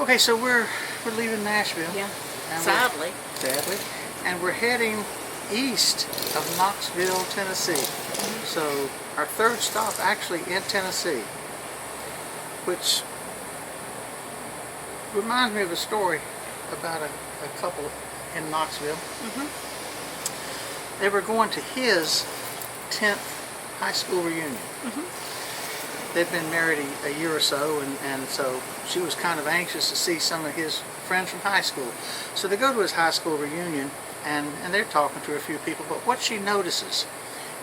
Okay, so we're leaving Nashville. Yeah. And Sadly. Sadly. And we're heading east of Knoxville, Tennessee. So our third stop actually in Tennessee, which reminds me of a story about a couple in Knoxville. They were going to his 10th high school reunion. They'd been married a year or so, and so she was kind of anxious to see some of his friends from high school. So they go to his high school reunion, and they're talking to a few people, but what she notices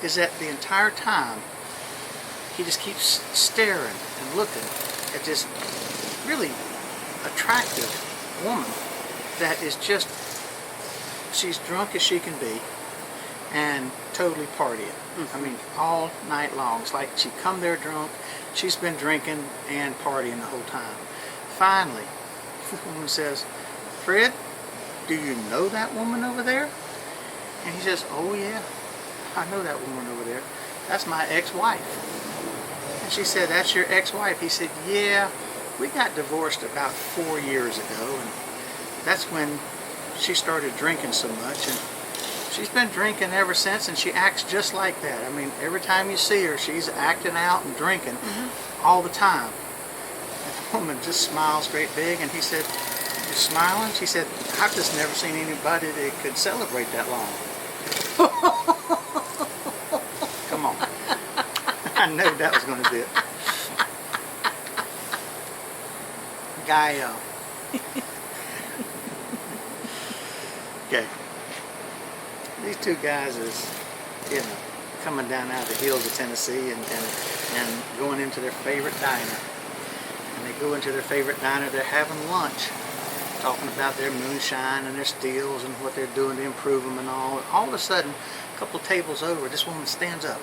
is that the entire time he just keeps staring and looking at this really attractive woman that is just, she's drunk as she can be and totally partying. I mean, all night long. It's like she come there drunk, she's been drinking and partying the whole time. Finally, the woman says, "Fred, do you know that woman over there?" And he says, "Oh yeah, I know that woman over there. That's my ex-wife." And she said, "That's your ex-wife?" He said, "Yeah, we got divorced about 4 years ago, and that's when she started drinking so much, and she's been drinking ever since, and she acts just like that. I mean, every time you see her, she's acting out and drinking all the time." And the woman just smiles great big, and he said, "You're smiling?" She said, "I've just never seen anybody that could celebrate that long." Come on. I knew that was going to be it. Guy, okay. These two guys is, coming down out of the hills of Tennessee and going into their favorite diner. And they go into their favorite diner, they're having lunch, talking about their moonshine and their steels and what they're doing to improve them and all. All of a sudden, a couple of tables over, this woman stands up.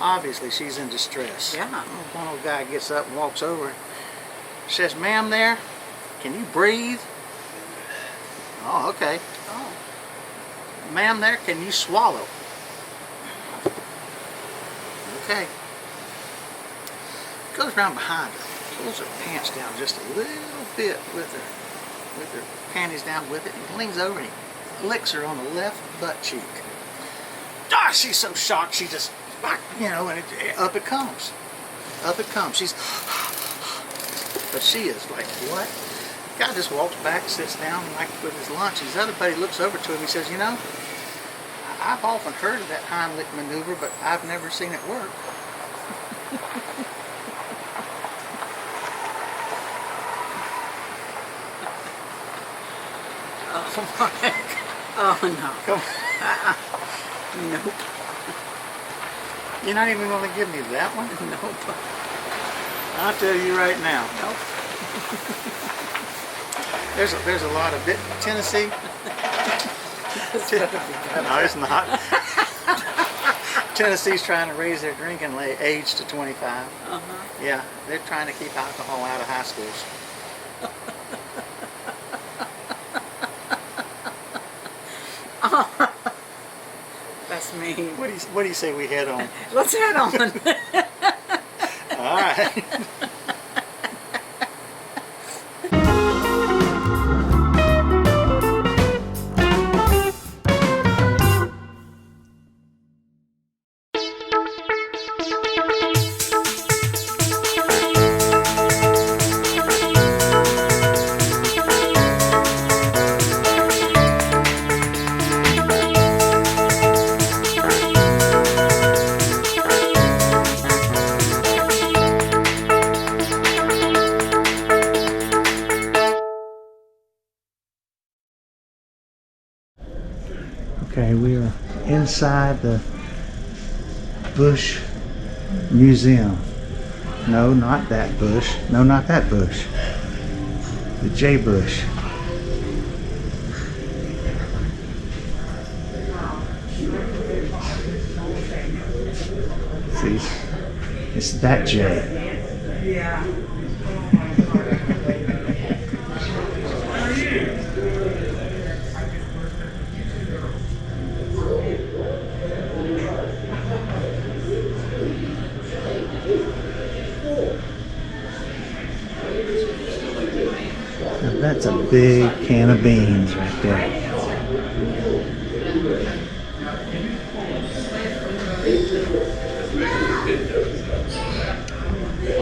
Obviously she's in distress. Yeah. One old guy gets up and walks over and says, "Ma'am there, can you breathe?" "Oh, okay." Oh. "Ma'am there, can you swallow?" "Okay." Goes around behind her, pulls her pants down just a little bit with her panties down with it, and leans over and he licks her on the left butt cheek. Ah, she's so shocked, she just, and up it comes. Up it comes. She's, but she is like, what? The guy just walks back, sits down like with his lunch. His other buddy looks over to him. He says, "I've often heard of that Heimlich maneuver, but I've never seen it work." Oh my. Oh no. Come on. Nope. You're not even going to give me that one? Nope. I'll tell you right now. Nope. There's a lot of it. Tennessee. No, it's not. Tennessee's trying to raise their drinking age to 25. Yeah, they're trying to keep alcohol out of high schools. That's mean. What do you say we head on? Let's head on. All right. Okay, we are inside the Bush Museum. No, not that Bush. No, not that Bush. The J. Bush. See, it's that J. Yeah. That's a big can of beans right there.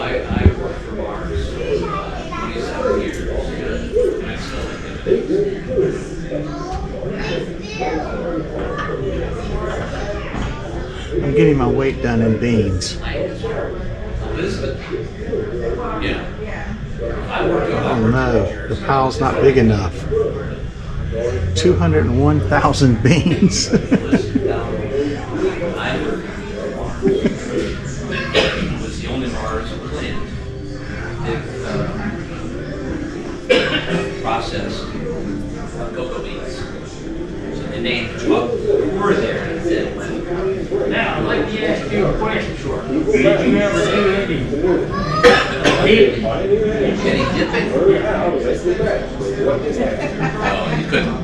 I worked for Mars 27 years, and I still have been. I'm getting my weight done in beans. Elizabeth? Yeah. I worked on Oh no, the pile's not big enough. 201,000 beans. I was the only Mars plant that processed cocoa beans. So they named what were there and then when. Now, I'd like to ask you a question. Sure. Did you ever do any dipping? Any dipping?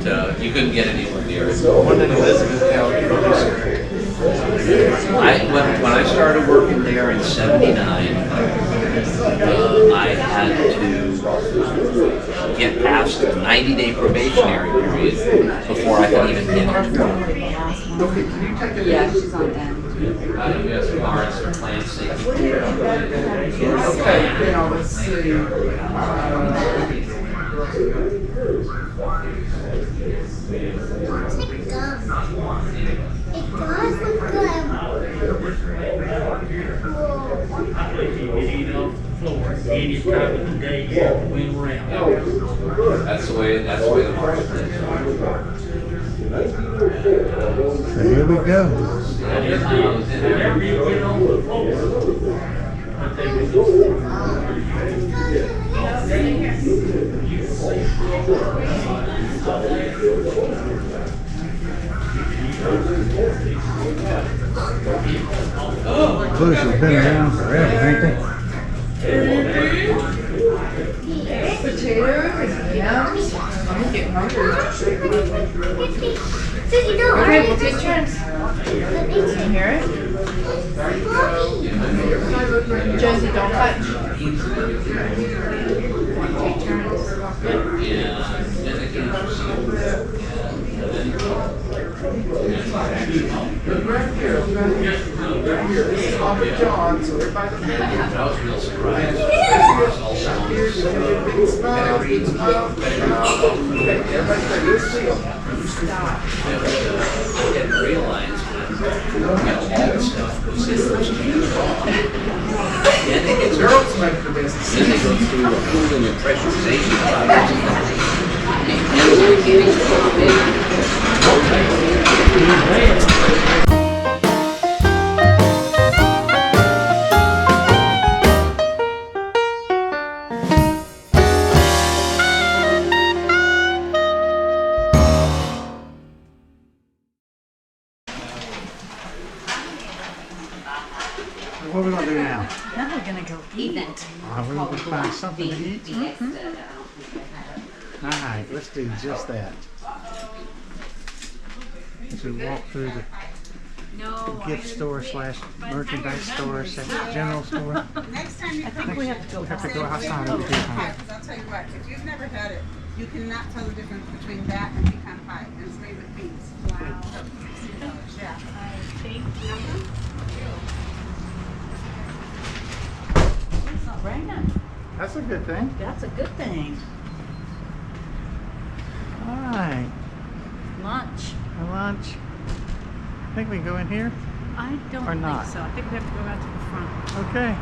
No, you couldn't get anywhere near it. When did Elizabeth County produce it? When I started working there in '79, I had to get past the 90-day probationary period before I could even get into work. Okay, can you take it? Yeah, she's on end. Yes, Mars or plant safety. Okay, now let's see. I think you could eat off the floor any time of the day you went around. That's the way the Mars plants are. So here we go. And if whenever you get on the floor, I think it's just Bush has been around forever, ain't they? Potatoes, yams. I'm getting hungry. Okay, we'll take turns. Can you hear it? Josie, don't touch. Take turns. This is Uncle John, so everybody I was real surprised. everybody let's see them. I didn't realize all the stuff goes in first. Then it gets Girls make the best. Then they go through a cooling and pressurization process. And then they're getting What are we gonna do now? Now we're gonna go eat. We're gonna find something to eat. All right, let's do just that. As we walk through the gift store slash merchandise store slash general store. Next time you I come, think we have to go. We have to go outside of the pecan. because I'll tell you what, if you've never had it, you cannot tell the difference between that and pecan pie. And it's made with beans. Wow. Yeah. It's not raining. That's a good thing. That's a good thing. All right, Lunch. lunch. I think we can go in here. I don't Or think not. so. I think we have to go out to the front. Okay.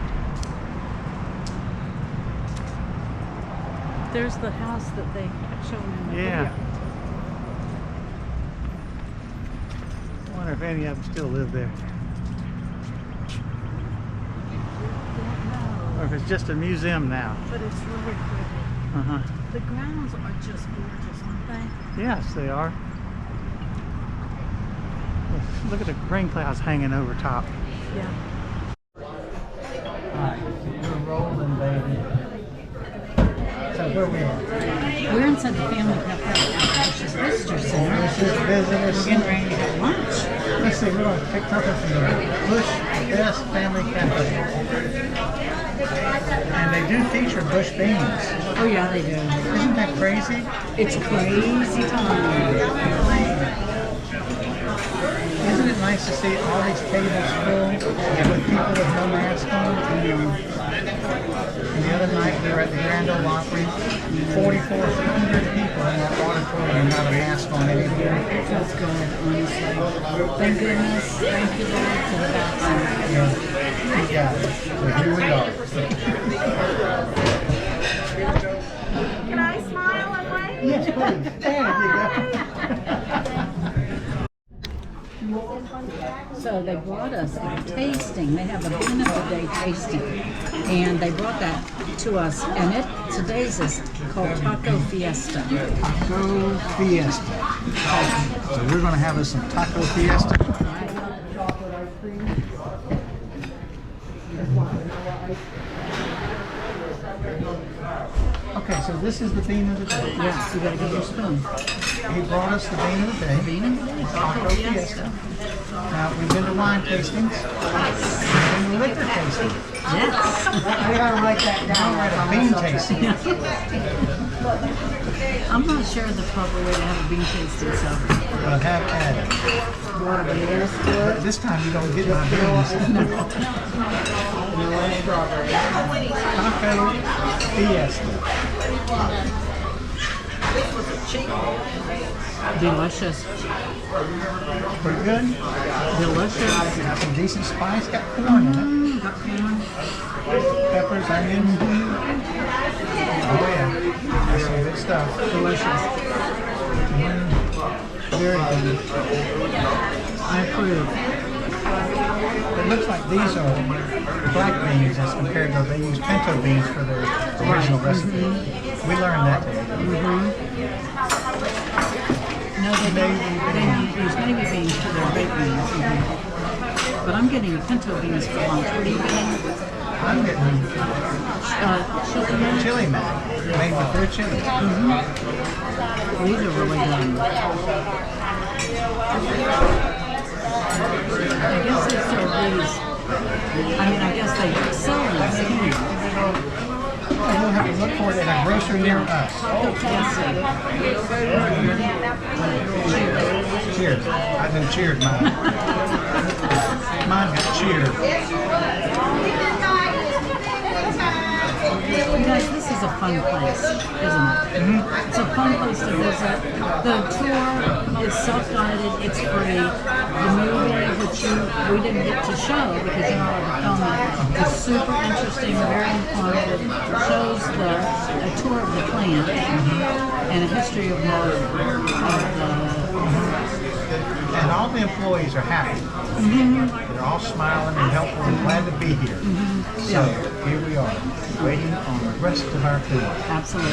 There's the house that they had shown in the Yeah. video. I wonder if any of them still live there, Don't or if it's just a museum now. know, but it's really pretty. Uh-huh. The grounds are just gorgeous, aren't they? Yes, they are. Look at the rain clouds hanging over top. Yeah. Alright, we're rolling, baby. So where are we at? We're inside the Family Cafe, which is Visitor Center. This is visitor We're getting ready to have lunch. Let's see, we're going to pick something from the Bush Best Family Cafe. And they do feature bush beans. Oh yeah, they do. Isn't that crazy? It's crazy time. Isn't it nice to see all these tables full with people with no mask on? And the other night we were at the Grand Ole Opry, 4,400 people in that auditorium without a mask on anywhere. It feels good, honestly. Thank goodness. Thank you, Lord, for the vaccine. Yeah, we got it. So here we are. Can I smile and wave? Yes, please. There you go. So they brought us a tasting. They have a beginning of the day tasting, and they brought that to us. And today's is called Taco Fiesta. Taco Fiesta. So we're going to have us some Taco Fiesta. Okay, so this is the bean of the day. Yes, you gotta get your spoon. He brought us the bean of the day. Bean and day, Taco Fiesta. Now, we've been to wine tastings. We've been to liquor tastings. Yes. We gotta write that down. Write a bean tasting. I'm not sure the proper way to have a bean tasting, so. But have at it. But this time you don't get my beans. Taco Fiesta. Delicious. Pretty good. Delicious. Got some decent spice. Got corn in it. Got corn. Peppers, onions. Oh yeah. That's some good stuff. Delicious. Very good. I approve. It looks like these are black beans as compared to they use pinto beans for their original recipe. We learned that today. No, they don't. They use navy beans for their baked beans. But I'm getting pinto beans for lunch. What are you getting? I'm getting Chili mac? chili mac made with their chili. These are really good. I guess they serve these. I guess they sell these here. We'll have to look for it at a grocery near us. Yes, Cheers. I done cheered mine. Mine got cheered. Guys, this is a fun place, isn't it? It's a fun place to visit. The tour is self-guided, it's free. The movie, which we didn't get to show because you're not allowed to film it, is super interesting, very informative. It shows a tour of the plant and a history of the And all the employees are happy. They're all smiling and helpful and glad to be here. So here we are, waiting on the rest of our tour. absolutely.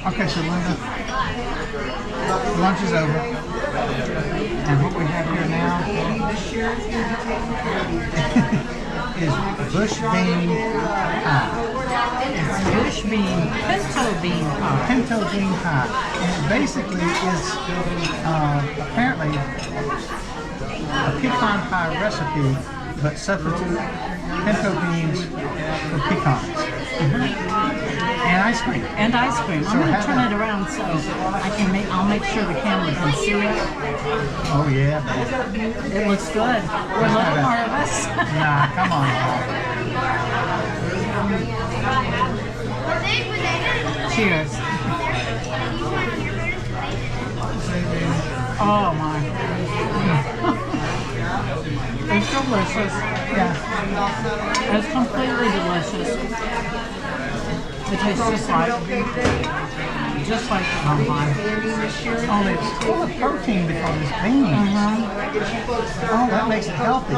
Okay, so Linda, lunch is over. And what we have here now is bush bean pie. It's bush bean, pinto bean pie. Pinto bean pie. And it basically is apparently a pecan pie recipe, but substitute pinto beans for pecans. And ice cream. And ice cream. I'm going to turn it around so I'll make sure the camera can see it. Oh yeah. It looks good. We're a little nervous. Nah, come on. Cheers. Oh my. It's delicious. Yeah. It's completely delicious. It tastes just like combine. Oh, it's full of protein because it's beans. Oh, that makes it healthy.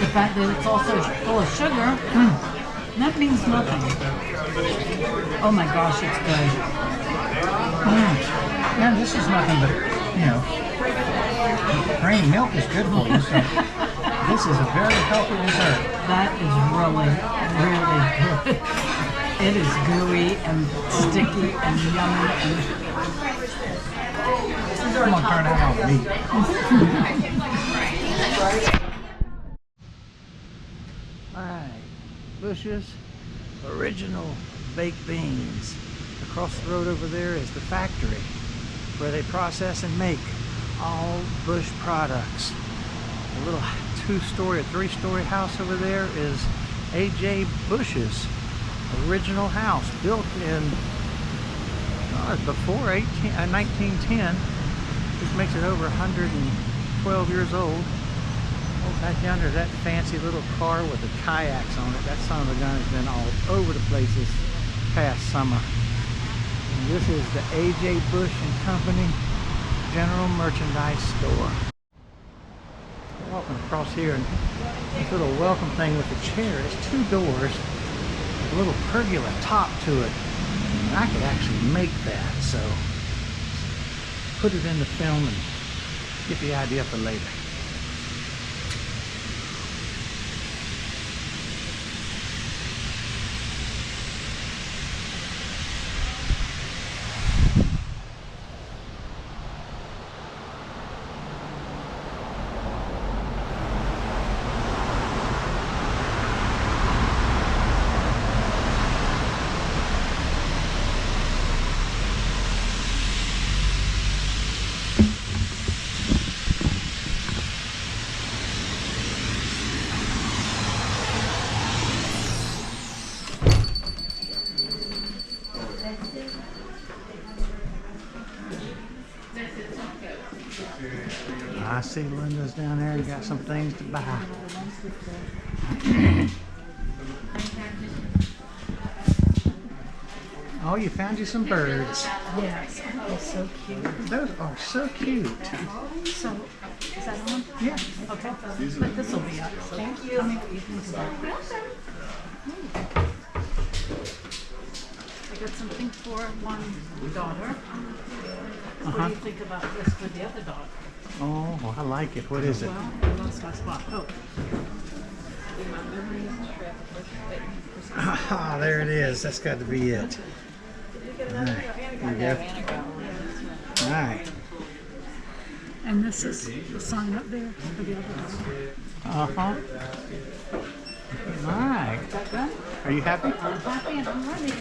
The fact that it's also full of sugar, that means nothing. Oh my gosh, it's good. Yeah, this is nothing but, grain milk is good for you. So this is a very healthy dessert. That is really, really good. It is gooey and sticky and yummy and I'm gonna turn that off me. Alright, Bush's original baked beans. Across the road over there is the factory where they process and make all Bush products. The little 2-story or 3-story house over there is A.J. Bush's original house, built in before 1910. This makes it over 112 years old. Oh, back yonder, that fancy little car with the kayaks on it. That son of a gun has been all over the place this past summer. And this is the A.J. Bush and Company General Merchandise Store. Walking across here, and this little welcome thing with the chair is 2 doors with a little pergola top to it. And I could actually make that, so put it in the film and get the idea for later. I see Linda's down there and got some things to buy. Oh, you found you some birds. yes, it's so cute. Those are so cute. So, is that on? Yeah. Okay, but this will be up. So thank you. Tell me what you think about it. I got something for one daughter. What do you think about this for the other daughter? Oh, I like it. What is it? Well, I lost my spot. Oh. Ah, there it is. That's got to be it. All right. Here we go. All right. And this is the sign up there for the other daughter. Uh-huh. All right. Is that good? Are you happy? I'm happy and I'm ready.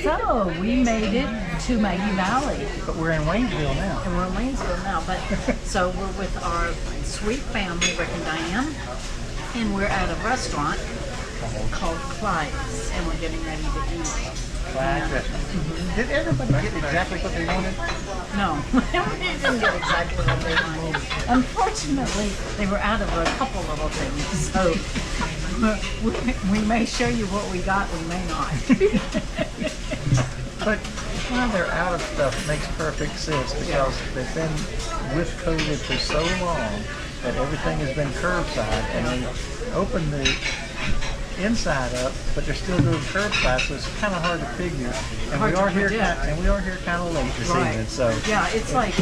So we made it to Maggie Valley. But we're in Waynesville now. And we're in Waynesville now, but so we're with our sweet family, Rick and Diane, and we're at a restaurant called Clyde's, and we're getting ready to eat. Clyde's restaurant. Did everybody get exactly what they wanted? No, we didn't get exactly what they wanted. Unfortunately, they were out of a couple little things, so we may show you what we got, we may not. But why they're out of stuff makes perfect sense, because they've been with COVID for so long that everything has been curbside, and they open the inside up, but they're still doing curbside, so it's kind of hard to figure. And we are here, kind of late this evening, so yeah, it's like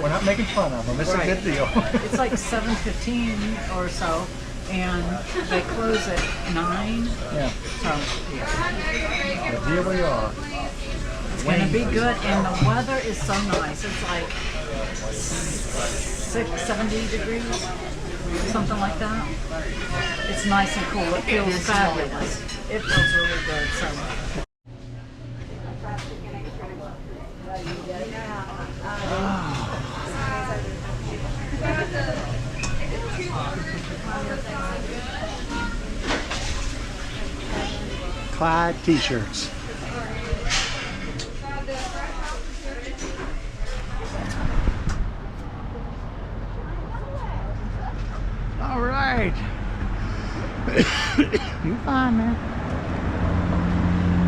we're not making fun of them. It's a good deal. It's like 7:15 or so, and they close at 9. Yeah. So But here we are. it's gonna be good, and the weather is so nice. It's like 70 degrees, something like that. It's nice and cool. It feels fabulous. It feels really good. So. Clyde t-shirts. All right. You fine, man.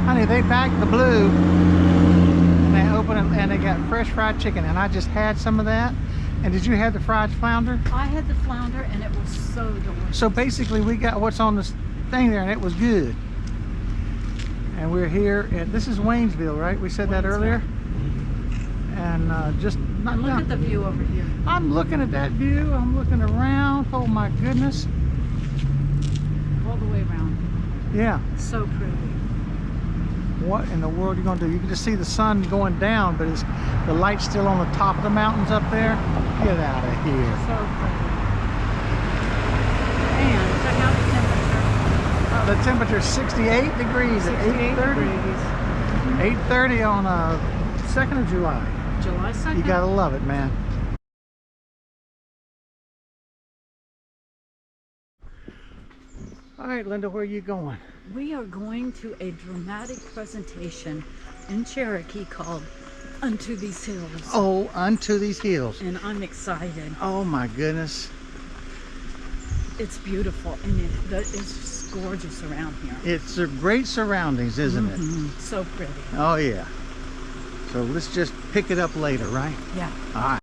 Honey, they packed the blue. And they open it and they got fresh fried chicken. And I just had some of that. And did you have the fried flounder? I had the flounder and it was so delicious. So basically we got what's on this thing there and it was good. And we're here at, this is Waynesville, right? We said that earlier. And just not Look at the view over here. I'm looking at that view. I'm looking around. Oh my goodness. All the way around. Yeah. So pretty. What in the world are you gonna do? You can just see the sun going down, but it's the light's still on the top of the mountains up there. Get out of here. So pretty. And check out the temperature. The temperature's 68 degrees at 8:30. 8:30 on 2nd of July. July 2nd. You gotta love it, man. All right, Linda, where are you going? We are going to a dramatic presentation in Cherokee called Unto These Hills. Oh, Unto These Hills. And I'm excited. Oh my goodness. It's beautiful and it's just gorgeous around here. It's great surroundings, isn't it? So pretty. Oh yeah. So let's just pick it up later, right? Yeah. All right.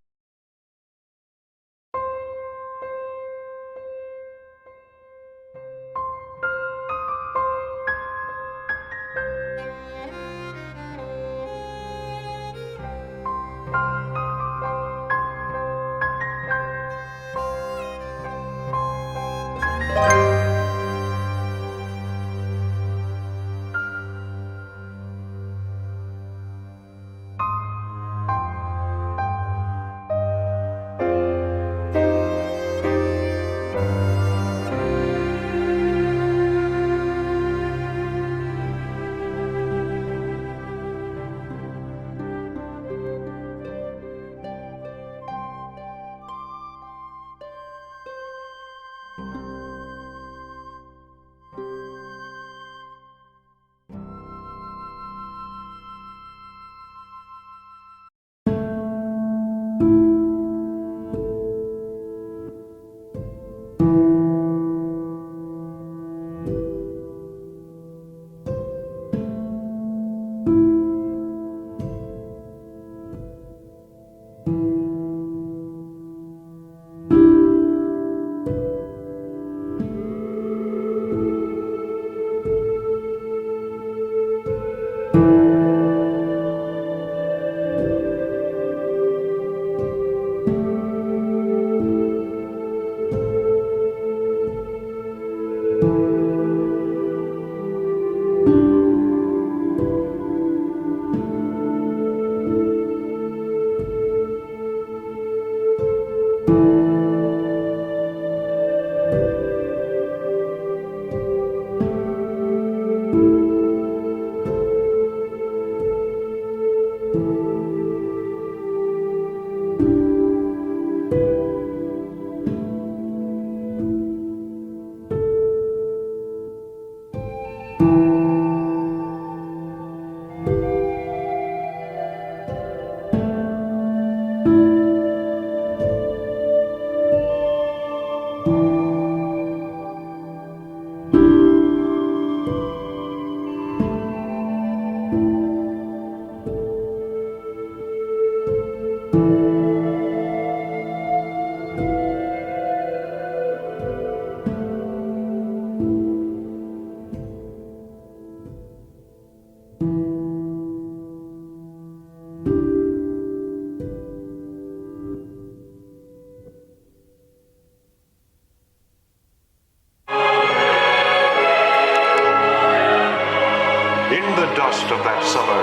Of that summer,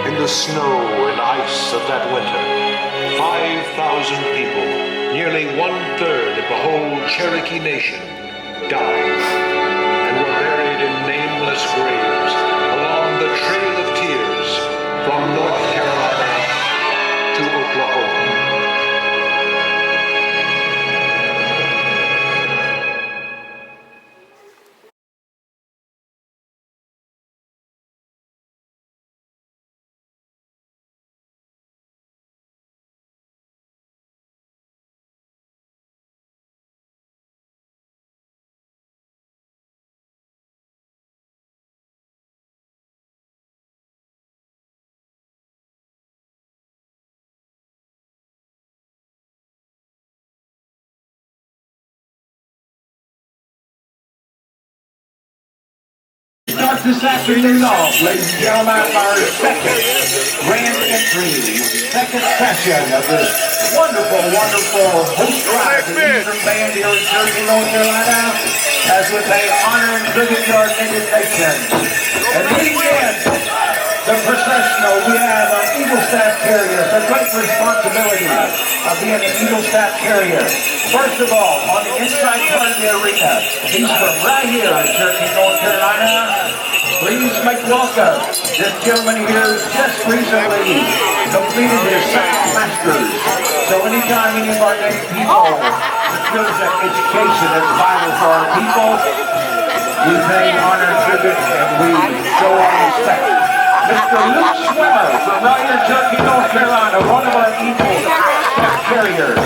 in the snow and ice of that winter, 5,000 people, nearly 1/3 of the whole Cherokee nation, died and were buried in nameless graves along the Trail of Tears from North Carolina to Oklahoma. this afternoon off, ladies and gentlemen, our second grand entry, second session of this wonderful, wonderful host drive of the Eastern Band here in Cherokee, North Carolina, as we pay honor and tribute to our native nation. And leading in the processional, we have our Eagle Staff Carriers, a great responsibility of being an Eagle Staff Carrier. First of all, on the inside part of the arena, he's from right here in Cherokee, North Carolina. Please make welcome this gentleman here just recently completed his second master's. So anytime any of our native people feels that education is vital for our people, we pay honor and tribute and we show our respect. Mr. Luke Swimmer from right here in Cherokee, North Carolina, one of our Eagle Staff Carriers.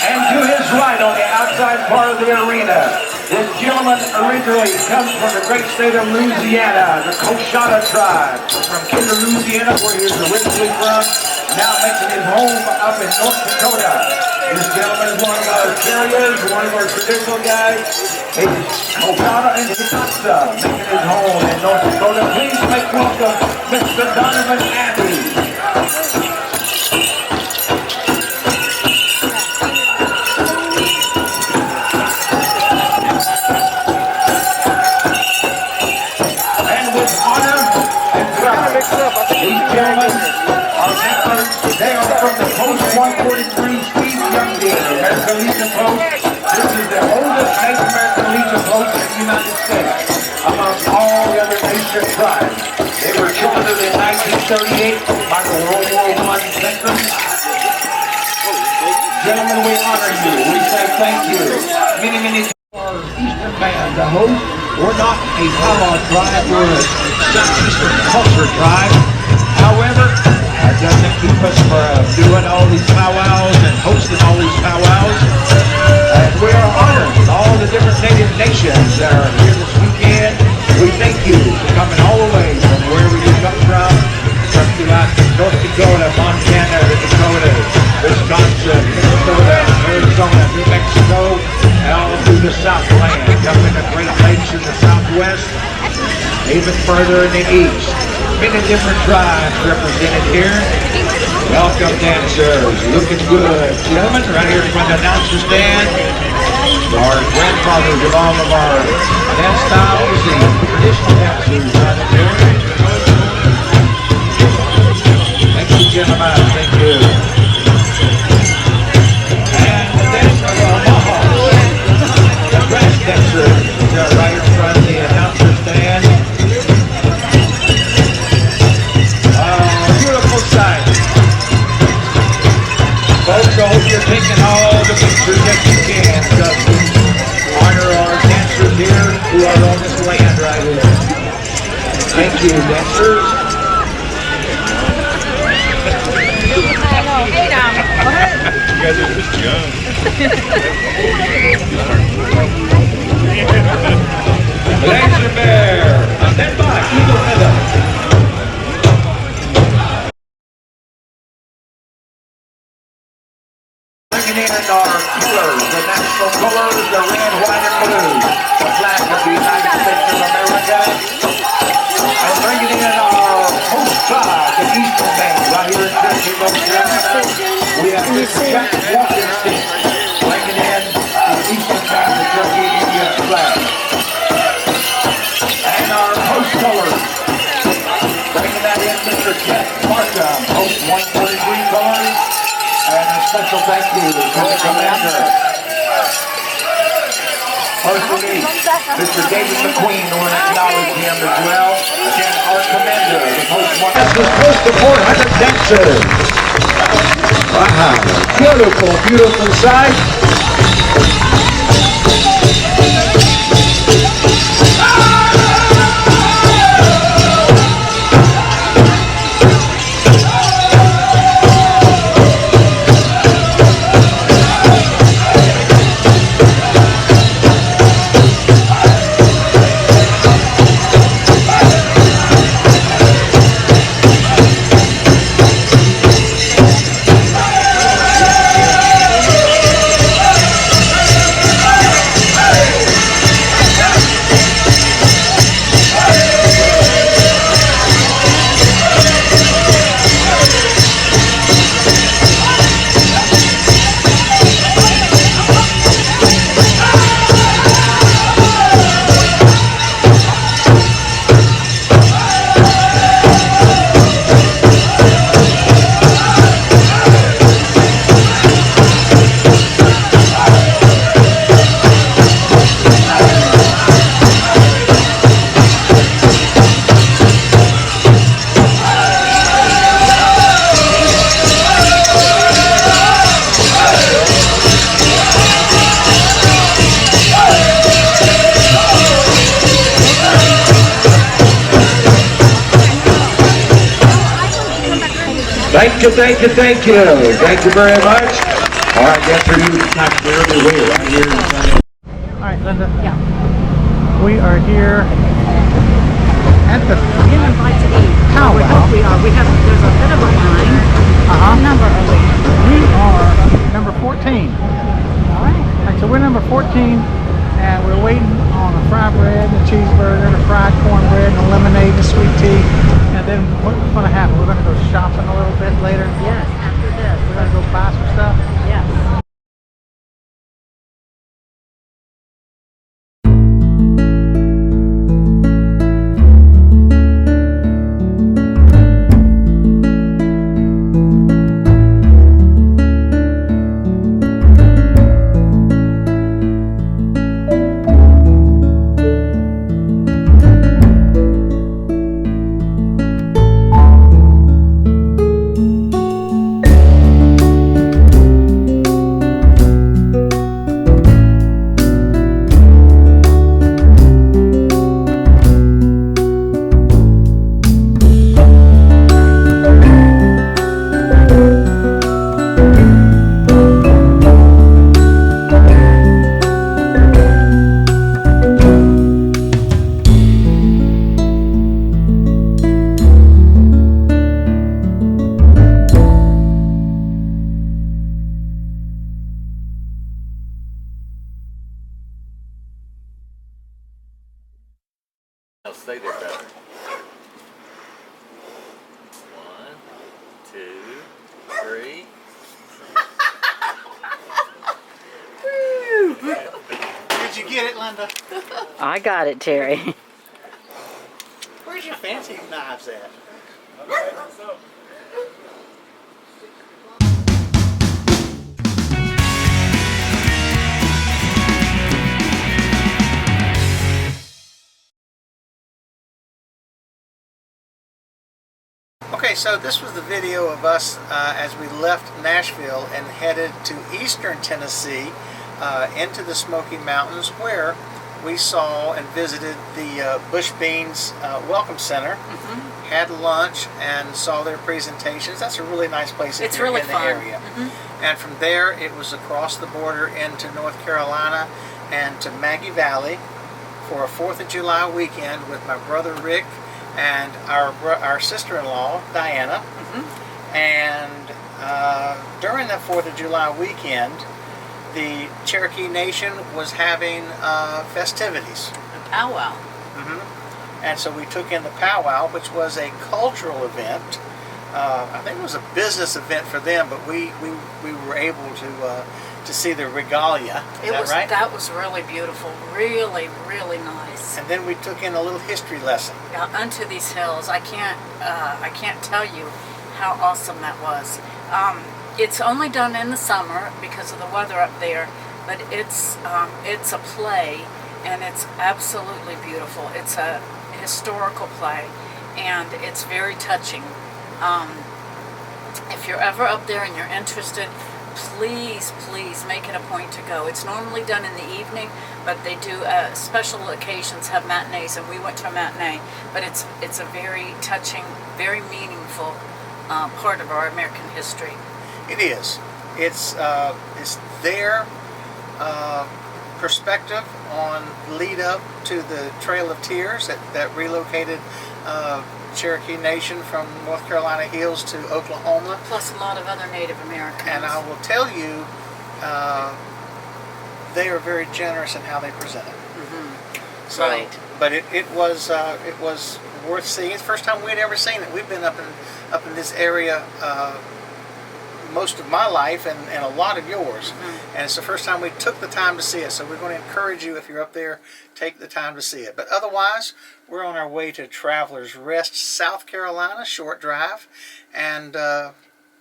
And to his right on the outside part of the arena, this gentleman originally comes from the great state of Louisiana, the Coshada tribe, from Kinder, Louisiana, where he is originally from, now making his home up in North Dakota. This gentleman is one of our carriers, one of our traditional guys. He's Coshada and Hidatsa, making his home in North Dakota. Please make welcome Mr. Donovan Abbey. These gentlemen are members. They are from the Post 143 Speed Young Deer, American Legion Post. This is the oldest Native American Legion Post in the United States amongst all the other nation tribes. They were chartered in 1938 by the World War I veterans. Gentlemen, we honor you. We say thank you. Many, many our Eastern Band, the host. We're not a powwow tribe, we're a Southeastern culture tribe. However, that doesn't keep us from doing all these powwows and hosting all these powwows. And we are honored with all the different native nations that are here this weekend. We thank you for coming all the way from wherever you come from throughout North Dakota, Montana, the Dakotas, Wisconsin, Minnesota, Arizona, New Mexico, and all through the Southland, up in the Great Lakes in the Southwest, even further in the East. Many different tribes represented here. Welcome dancers, looking good. Gentlemen, right here in front of the announcer stand, our grandfathers of all of our dance styles, the traditional dancers right there. Thank you, gentlemen. Thank you. And the dancer of Omaha, the brass dancers, right in front of the announcer stand. Beautiful sight. Folks, I hope you're taking all the pictures that you can, because we honor our dancers here who are on this land right here. Thank you, dancers. Hey, Dom. You guys are just young. Laser Bear, stand by, Eagle Feather. Bringing in our colors, the national colors, the red, white, and blue, the flag of the United States of America. And bringing in our host tribe, the Eastern Band, right here in Cherokee, North Carolina. We have Mr. Jack Washington bringing in the Eastern Band, the Cherokee Indian flag. And our host colors, bringing that in, Mr. Ted Markham, host 143 colors. And a special thank you to the commander. Personally, Mr. David McQueen, who will acknowledge him as well. Again, our commander, the post 1. This is close to 400 dancers. Wow, beautiful, beautiful sight. Thank you, thank you, thank you. Thank you very much. All right, that's for you. Not there, we're right here in Sunday. All right, Linda. Yeah. We are here at the We have invite to eat. PowPow. We hope we are. There's a bit of a line. What number are we? We are number 14. All right. So we're number 14, and we're waiting on a fried bread, and a cheeseburger, and a fried cornbread, and a lemonade, and a sweet tea. And then what's going to happen? We're going to go shopping a little bit later. Yes, after this. We're going to go buy some stuff. Yes. I'll stay there better. 1, 2, 3. Did you get it, Linda? I got it, Terry. Where's your fancy knives at? Okay, so this was the video of us as we left Nashville and headed to eastern Tennessee into the Smoky Mountains, where we saw and visited the Bush Beans Welcome Center, had lunch and saw their presentations. That's a really nice place It's if you're really in the fun. area. And from there it was across the border into North Carolina and to Maggie Valley for a 4th of July weekend with my brother Rick and our sister-in-law Diana. And during that 4th of July weekend, the Cherokee Nation was having festivities. A powwow. And so we took in the powwow, which was a cultural event. I think it was a business event for them, but we were able to see the regalia. Is that right? That was really beautiful. Really, really nice. And then we took in a little history lesson. Now, unto these hills, I can't tell you how awesome that was. It's only done in the summer because of the weather up there, but it's a play, and it's absolutely beautiful. It's a historical play, and it's very touching. If you're ever up there and you're interested, please make it a point to go. It's normally done in the evening, but they do special occasions have matinees, and we went to a matinee. But it's a very touching, very meaningful part of our American history. It is. It's their perspective on lead up to the Trail of Tears that relocated Cherokee Nation from North Carolina hills to Oklahoma. Plus a lot of other Native Americans. And I will tell you, they are very generous in how they present it. So, Right. But it was worth seeing. It's the first time we'd ever seen it. We've been up in this area most of my life and a lot of yours. And it's the first time we took the time to see it. So we're going to encourage you, if you're up there, take the time to see it. But otherwise, we're on our way to Travelers Rest, South Carolina, short drive. And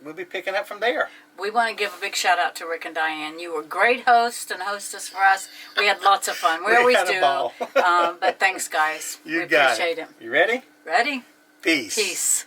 we'll be picking up from there. We want to give a big shout out to Rick and Diane. You were great host and hostess for us. We had lots of fun. We always had a do. ball. But thanks, guys. You we got appreciate it. You ready? Ready? Peace. Peace.